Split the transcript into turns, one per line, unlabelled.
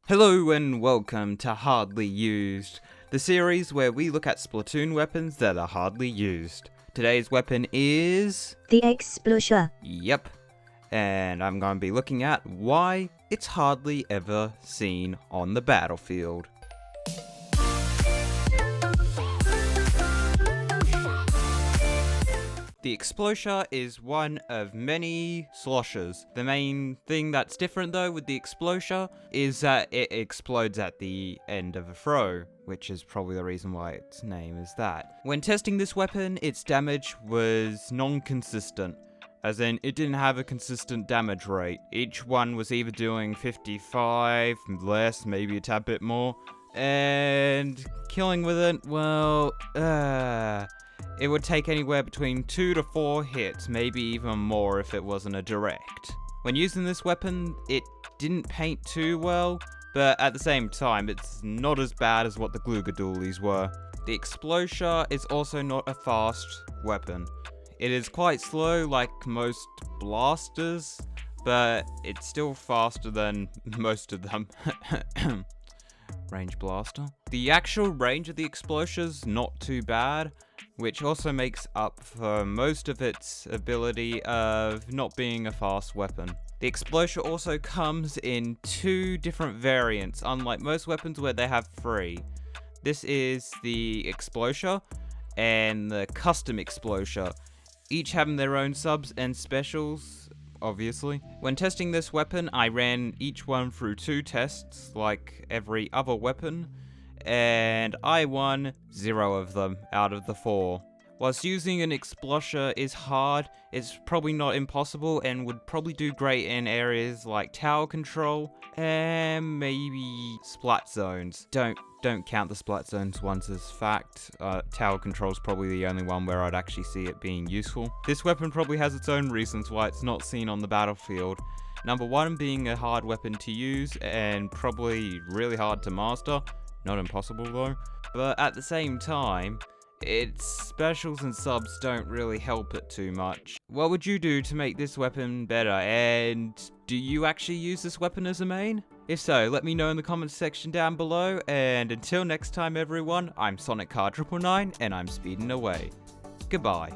Hello and welcome to Hardly Used, the series where we look at Splatoon weapons that are hardly used. Today's weapon is...
the Explosher.
Yep. And I'm going to be looking at why it's hardly ever seen on the battlefield. The Explosher is one of many sloshers. The main thing that's different though with the Explosher is that it explodes at the end of a throw, which is probably the reason why its name is that. When testing this weapon, its damage was non-consistent, as in it didn't have a consistent damage rate. Each one was either doing 55, less, maybe a tad bit more, and killing with it, well, it would take anywhere between 2 to 4 hits, maybe even more if it wasn't a direct. When using this weapon, it didn't paint too well, but at the same time, it's not as bad as what the Gloogadoolies were. The Explosher is also not a fast weapon. It is quite slow like most blasters, but it's still faster than most of them. Range blaster. The actual range of the Explosher's not too bad, which also makes up for most of its ability of not being a fast weapon. The Explosher also comes in 2 different variants, unlike most weapons where they have 3. This is the Explosher and the Custom Explosher, each having their own subs and specials, obviously. When testing this weapon, I ran each one through 2 tests, like every other weapon, and I won 0 of them out of the 4. Whilst using an Explosher is hard, it's probably not impossible and would probably do great in areas like tower control and maybe splat zones. Don't count the splat zones ones as fact. Tower control is probably the only one where I'd actually see it being useful. This weapon probably has its own reasons why it's not seen on the battlefield. Number 1 being a hard weapon to use and probably really hard to master. Not impossible though. But at the same time, its specials and subs don't really help it too much. What would you do to make this weapon better? And do you actually use this weapon as a main? If so, let me know in the comments section down below. And until next time everyone, I'm SonicCar999 and I'm speeding away. Goodbye.